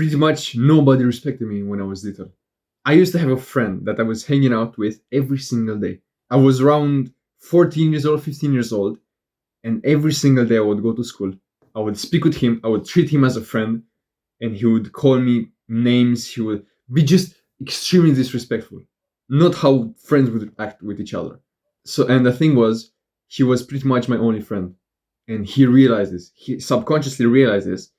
pretty much nobody respected me when I was little. I used to have a friend that I was hanging out with every single day. I was around 14 years old, 15 years old, and every single day I would go to school. I would speak with him, I would treat him as a friend, and he would call me names. He would be just extremely disrespectful. Not how friends would act with each other. So, and the thing was, he was pretty much my only friend. And he realized this. He subconsciously realized this,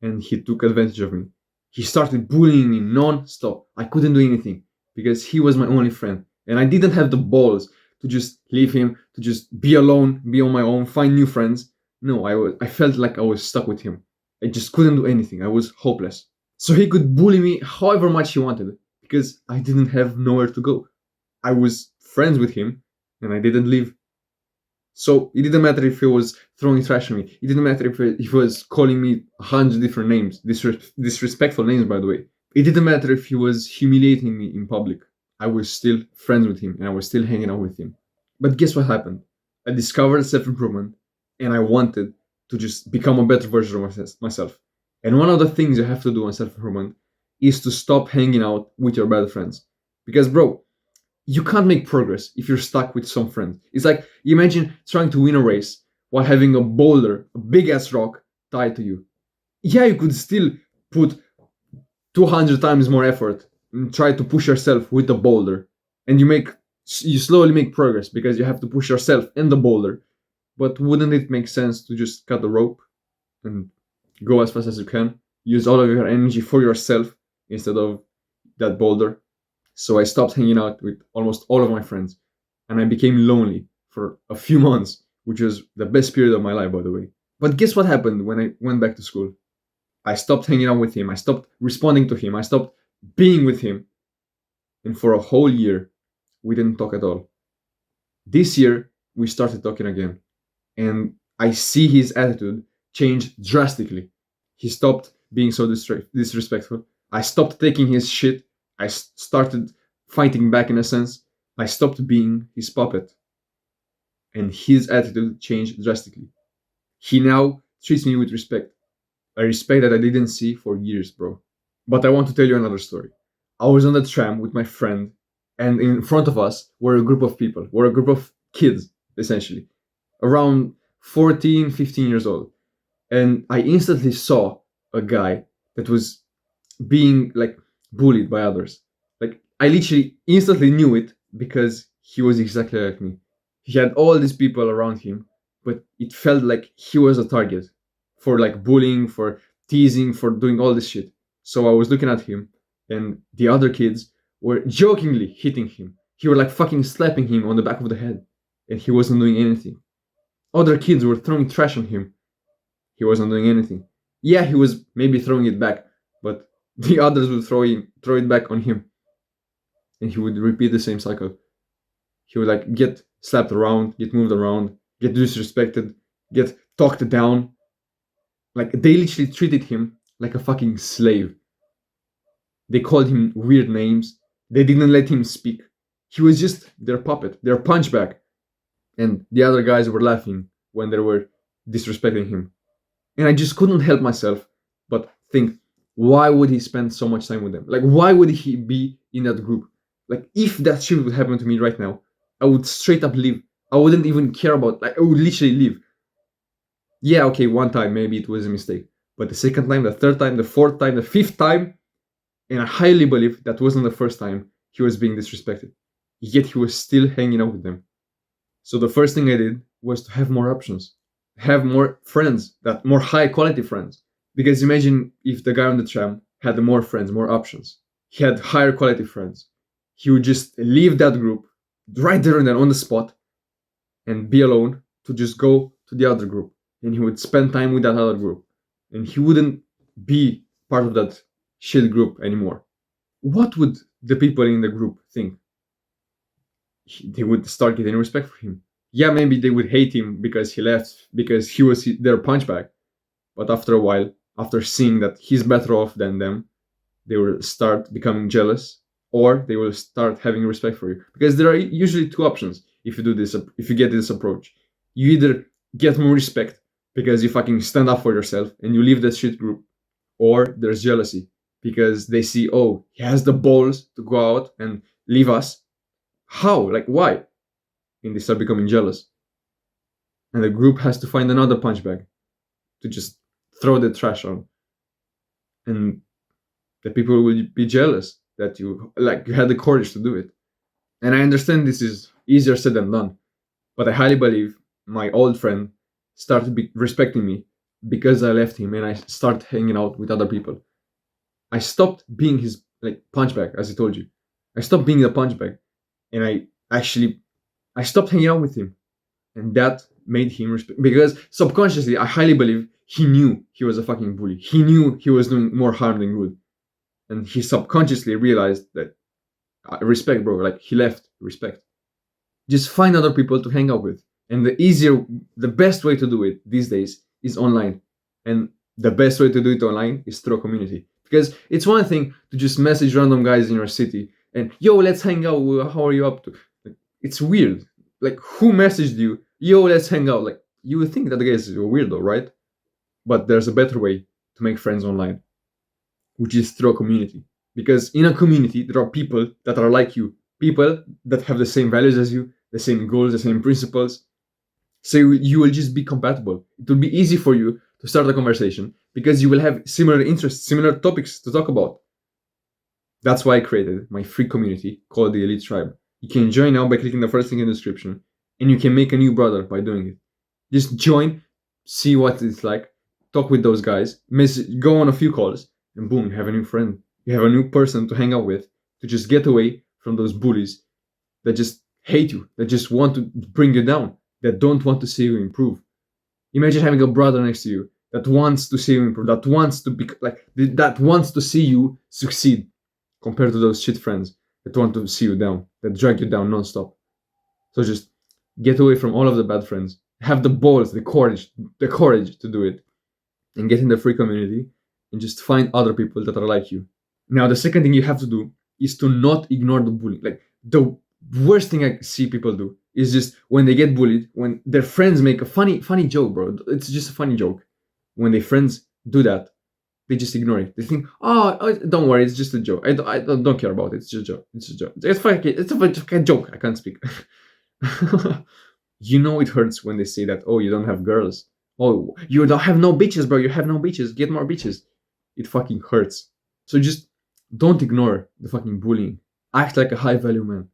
and he took advantage of me. He started bullying me non-stop. I couldn't do anything because he was my only friend. And I didn't have the balls to just leave him, to just be alone, be on my own, find new friends. No, I felt like I was stuck with him. I just couldn't do anything. I was hopeless. So he could bully me however much he wanted because I didn't have nowhere to go. I was friends with him and I didn't leave. So it didn't matter if he was throwing trash at me. It didn't matter if he was calling me 100 different names, disrespectful names, by the way. It didn't matter if he was humiliating me in public. I was still friends with him and I was still hanging out with him. But guess what happened? I discovered self-improvement and I wanted to just become a better version of myself. And one of the things you have to do on self-improvement is to stop hanging out with your bad friends. Because, bro, you can't make progress if you're stuck with some friend. It's like, imagine trying to win a race while having a boulder, a big ass rock, tied to you. Yeah, you could still put 200 times more effort and try to push yourself with the boulder, and you slowly make progress because you have to push yourself and the boulder. But wouldn't it make sense to just cut the rope and go as fast as you can? Use all of your energy for yourself instead of that boulder. So I stopped hanging out with almost all of my friends and I became lonely for a few months, which was the best period of my life, by the way. But guess what happened when I went back to school? I stopped hanging out with him. I stopped responding to him. I stopped being with him. And for a whole year, we didn't talk at all. This year, we started talking again. And I see his attitude change drastically. He stopped being so disrespectful. I stopped taking his shit. I started fighting back in a sense. I stopped being his puppet. And his attitude changed drastically. He now treats me with respect. A respect that I didn't see for years, bro. But I want to tell you another story. I was on the tram with my friend, and in front of us were a group of people, were a group of kids, essentially, around 14, 15 years old. And I instantly saw a guy that was being like bullied by others. Like I literally instantly knew it because he was exactly like me. He had all these people around him, but it felt like he was a target for like bullying, for teasing, for doing all this shit. So I was looking at him, and the other kids were jokingly hitting him. He were like fucking slapping him on the back of the head, and he wasn't doing anything. Other kids were throwing trash on him. He wasn't doing anything. Yeah, he was maybe throwing it back, but the others would throw it back on him, and he would repeat the same cycle. He would like get slapped around, get moved around, get disrespected, get talked down. Like they literally treated him like a fucking slave. They called him weird names. They didn't let him speak. He was just their puppet, their punchbag. And the other guys were laughing when they were disrespecting him. And I just couldn't help myself but think, why would he spend so much time with them? Like, why would he be in that group? Like, if that shit would happen to me right now, I would straight up leave. I wouldn't even care about, like, I would literally leave. Yeah, okay, one time, maybe it was a mistake. But the second time, the third time, the fourth time, the fifth time, and I highly believe that wasn't the first time he was being disrespected. Yet he was still hanging out with them. So the first thing I did was to have more options, have more friends, that more high quality friends. Because imagine if the guy on the tram had more friends, more options. He had higher quality friends. He would just leave that group right there and then on the spot and be alone to just go to the other group. And he would spend time with that other group. And he wouldn't be part of that shit group anymore. What would the people in the group think? They would start getting respect for him. Yeah, maybe they would hate him because he left, because he was their punchbag. But after a while, after seeing that he's better off than them, they will start becoming jealous, or they will start having respect for you. Because there are usually two options if you do this, if you get this approach. You either get more respect because you fucking stand up for yourself and you leave that shit group, or there's jealousy because they see, oh, he has the balls to go out and leave us. How? Like, why? And they start becoming jealous. And the group has to find another punch bag to just throw the trash on. And the people will be jealous that you had the courage to do it. And I understand this is easier said than done, but I highly believe my old friend started respecting me because I left him and I started hanging out with other people. I stopped being his punch bag, as I told you. I stopped being the punch bag, and I stopped hanging out with him, and that made him respect, because subconsciously I highly believe he knew he was a fucking bully. He knew he was doing more harm than good, and he subconsciously realized that respect, bro. Like, he left respect. Just find other people to hang out with, and the best way to do it these days is online, and the best way to do it online is through a community. Because it's one thing to just message random guys in your city and, yo, let's hang out. How are you up to? Like, it's weird. Like, who messaged you? Yo, let's hang out. Like, you would think that the guy is a weirdo, right? But there's a better way to make friends online, which is through a community. Because in a community, there are people that are like you, people that have the same values as you, the same goals, the same principles. So you will just be compatible. It will be easy for you to start a conversation because you will have similar interests, similar topics to talk about. That's why I created my free community called the Elite Tribe. You can join now by clicking the first link in the description, and you can make a new brother by doing it. Just join, see what it's like, talk with those guys, go on a few calls, and boom, you have a new friend. You have a new person to hang out with, to just get away from those bullies that just hate you, that just want to bring you down, that don't want to see you improve. Imagine having a brother next to you that wants to see you improve, that wants to see you succeed, compared to those shit friends that want to see you down, that drag you down non-stop. So just get away from all of the bad friends. Have the balls, the courage to do it, and get in the free community and just find other people that are like you. Now, the second thing you have to do is to not ignore the bullying. Like, the worst thing I see people do is just when they get bullied, when their friends make a funny joke, bro. It's just a funny joke. When their friends do that, they just ignore it. They think, oh, don't worry, it's just a joke. I don't care about it. It's just a joke. It's a joke. It's a joke. I can't speak. You know it hurts when they say that, oh, you don't have girls. Oh, you don't have no bitches, bro. You have no bitches. Get more bitches. It fucking hurts. So just don't ignore the fucking bullying. Act like a high value man.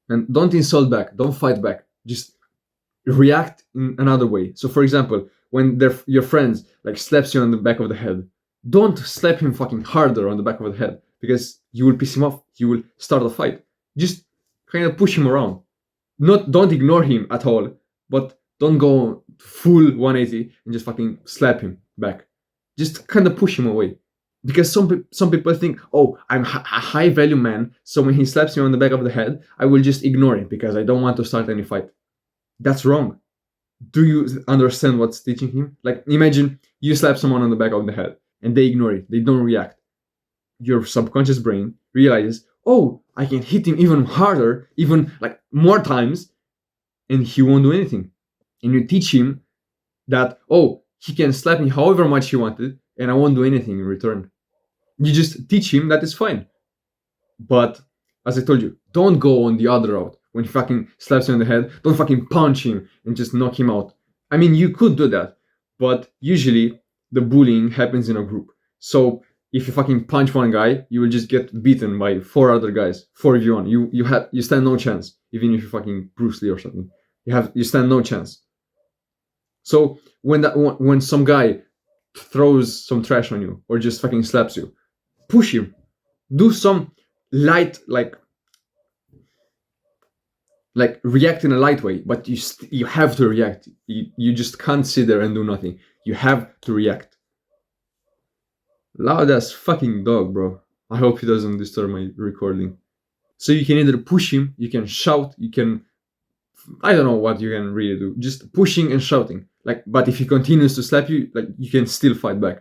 And don't insult back. Don't fight back. Just react in another way. So, for example, when your friends slaps you on the back of the head, don't slap him fucking harder on the back of the head, because you will piss him off. You will start a fight. Just kind of push him around. Don't ignore him at all, but don't go full 180 and just fucking slap him back. Just kind of push him away. Because some people think, oh, I'm a high value man, so when he slaps me on the back of the head, I will just ignore it because I don't want to start any fight. That's wrong. Do you understand what's teaching him? Like, imagine you slap someone on the back of the head and they ignore it. They don't react. Your subconscious brain realizes, oh, I can hit him even harder, even more times, and he won't do anything. And you teach him that, oh, he can slap me however much he wanted, and I won't do anything in return. You just teach him that it's fine. But, as I told you, don't go on the other route. When he fucking slaps you on the head, don't fucking punch him and just knock him out. I mean, you could do that, but usually the bullying happens in a group. So if you fucking punch one guy, you will just get beaten by 4 other guys, 4v1. You stand no chance, even if you're fucking Bruce Lee or something. You stand no chance. So when some guy throws some trash on you or just fucking slaps you, push him. Do some light react in a light way, but you have to react. You just can't sit there and do nothing. You have to react. Loud as fucking dog, bro. I hope he doesn't disturb my recording. So you can either push him, you can shout, you can, I don't know what you can really do. Just pushing and shouting. But if he continues to slap you, you can still fight back.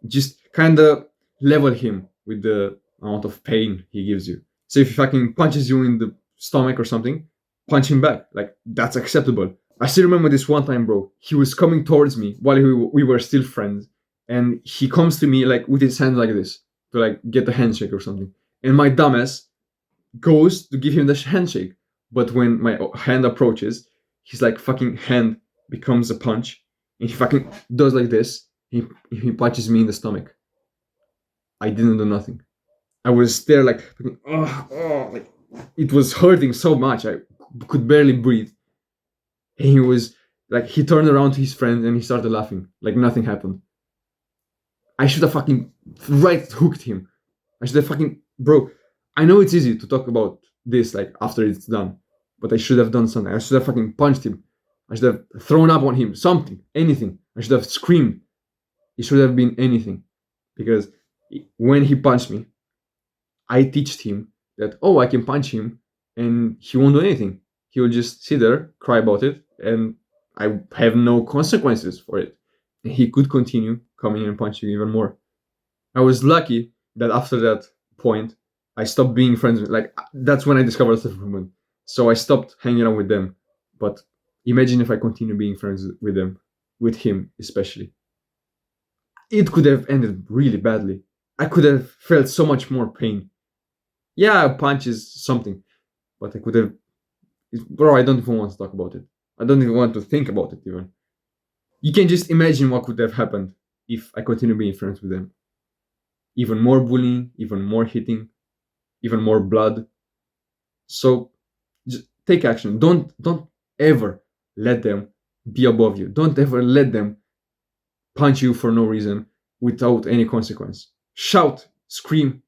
Just kind of level him with the amount of pain he gives you. So if he fucking punches you in the stomach or something, punch him back. That's acceptable. I still remember this one time, bro. He was coming towards me while we were still friends, and he comes to me like with his hand like this to like get a handshake or something. And my dumbass goes to give him the handshake, but when my hand approaches, his like fucking hand becomes a punch, and he fucking does like this. He punches me in the stomach. I didn't do nothing. I was there like, like it was hurting so much. I could barely breathe. And he was like, he turned around to his friend and he started laughing like nothing happened. I should have fucking right hooked him. I should have fucking, bro. I know it's easy to talk about this like after it's done, but I should have done something. I should have fucking punched him. I should have thrown up on him, something, anything. I should have screamed. It should have been anything, because when he punched me, I teached him that, oh, I can punch him and he won't do anything. He will just sit there, cry about it, and I have no consequences for it. And he could continue coming and punching even more. I was lucky that after that point, I stopped being friends with, like, that's when I discovered self-improvement. So I stopped hanging out with them. But imagine if I continue being friends with them, with him especially. It could have ended really badly. I could have felt so much more pain. Yeah, a punch is something, but I could have. Bro, I don't even want to talk about it. I don't even want to think about it even. You can just imagine what could have happened if I continue being friends with them. Even more bullying, even more hitting, even more blood. So just take action. Don't ever let them be above you. Don't ever let them punch you for no reason without any consequence. Shout, scream,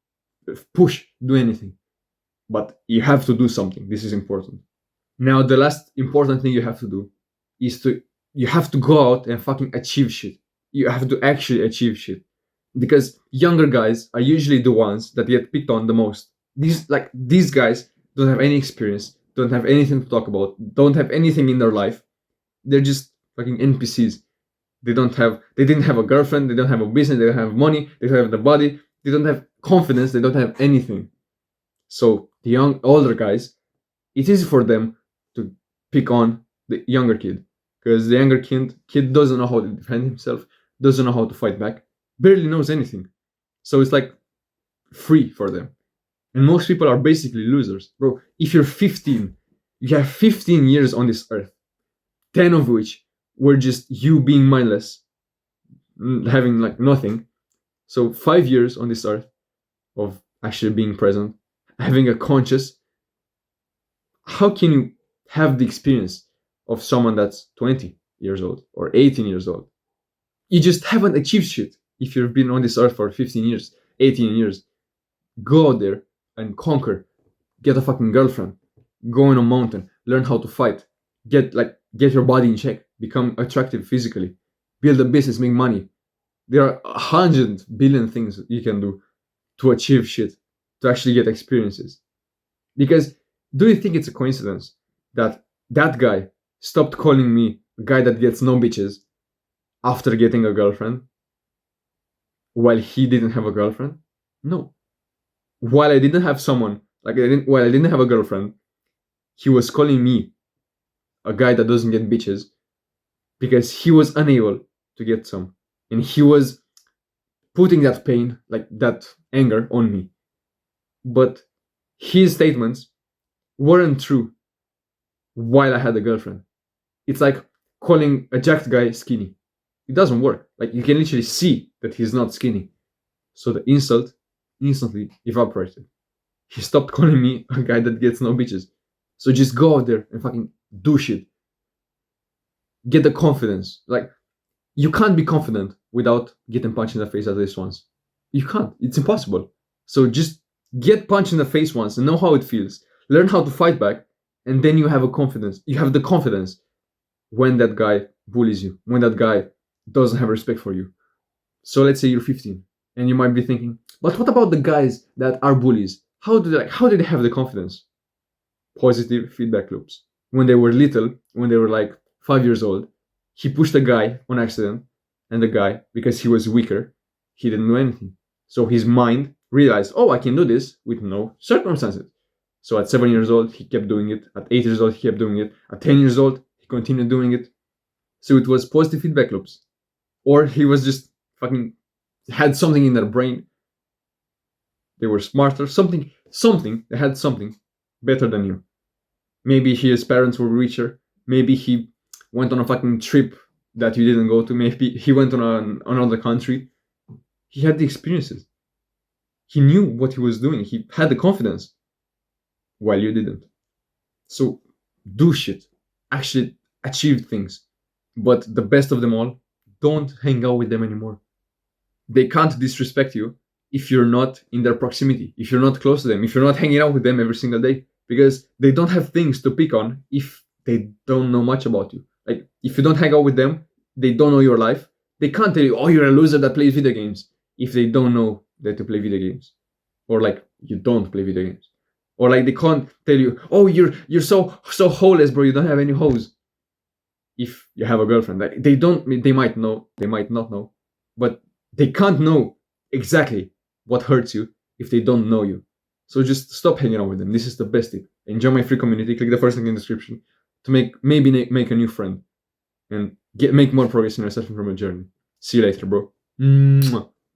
push, do anything. But you have to do something. This is important. Now, the last important thing you have to do is you have to go out and fucking achieve shit. You have to actually achieve shit. Because younger guys are usually the ones that get picked on the most. These guys don't have any experience, don't have anything to talk about, don't have anything in their life. They're just fucking NPCs. They didn't have a girlfriend, they don't have a business, they don't have money, they don't have the body, they don't have confidence, they don't have anything. So the older guys, it's easy for them to pick on the younger kid, because the younger kid doesn't know how to defend himself, doesn't know how to fight back, barely knows anything. So it's like free for them. And most people are basically losers. Bro, if you're 15, you have 15 years on this earth, 10 of which were just you being mindless, having like nothing. So 5 years on this earth of actually being present, having a conscious. How can you have the experience of someone that's 20 years old or 18 years old? You just haven't achieved shit if you've been on this earth for 15 years, 18 years. Go out there and conquer. Get a fucking girlfriend. Go on a mountain. Learn how to fight. Get your body in check. Become attractive physically. Build a business, make money. There are 100 billion things you can do to achieve shit, to actually get experiences. Because do you think it's a coincidence that that guy stopped calling me a guy that gets no bitches after getting a girlfriend while he didn't have a girlfriend? No. While I didn't have while I didn't have a girlfriend, he was calling me a guy that doesn't get bitches because he was unable to get some. And he was putting that pain, like that anger on me. But his statements weren't true while I had a girlfriend. It's like calling a jacked guy skinny. It doesn't work. Like, you can literally see that he's not skinny. So the insult instantly evaporated. He stopped calling me a guy that gets no bitches. So just go out there and fucking do shit. Get the confidence. Like, you can't be confident without getting punched in the face at least once. You can't. It's impossible. So just get punched in the face once and know how it feels. Learn how to fight back, and then you have a confidence. You have the confidence when that guy bullies you, when that guy doesn't have respect for you. So let's say you're 15, and you might be thinking, but what about the guys that are bullies? How did they have the confidence? Positive feedback loops. When they were little, when they were like 5 years old, he pushed a guy on accident, and the guy, because he was weaker, he didn't do anything. So his mind realized, oh, I can do this with no circumstances. So at 7 years old, he kept doing it. At 8 years old, he kept doing it. At 10 years old, he continued doing it. So it was positive feedback loops. Or he was just fucking had something in their brain. They were smarter, something. They had something better than you. Maybe his parents were richer. Maybe he went on a fucking trip that you didn't go to. Maybe he went on another country. He had the experiences. He knew what he was doing. He had the confidence, while you didn't. So do shit. Actually achieve things. But the best of them all, don't hang out with them anymore. They can't disrespect you if you're not in their proximity, if you're not close to them, if you're not hanging out with them every single day, because they don't have things to pick on if they don't know much about you. Like, if you don't hang out with them, they don't know your life. They can't tell you, oh, you're a loser that plays video games, if they don't know that you play video games. Or like, you don't play video games. Or like, they can't tell you, oh, you're so holeless, bro, you don't have any hoes. If you have a girlfriend, like, they might know, they might not know, but they can't know exactly what hurts you if they don't know you. So just stop hanging out with them. This is the best tip. Enjoy my free community. Click the first link in the description to make a new friend and make more progress in your self-improvement journey. See you later, bro. Mwah.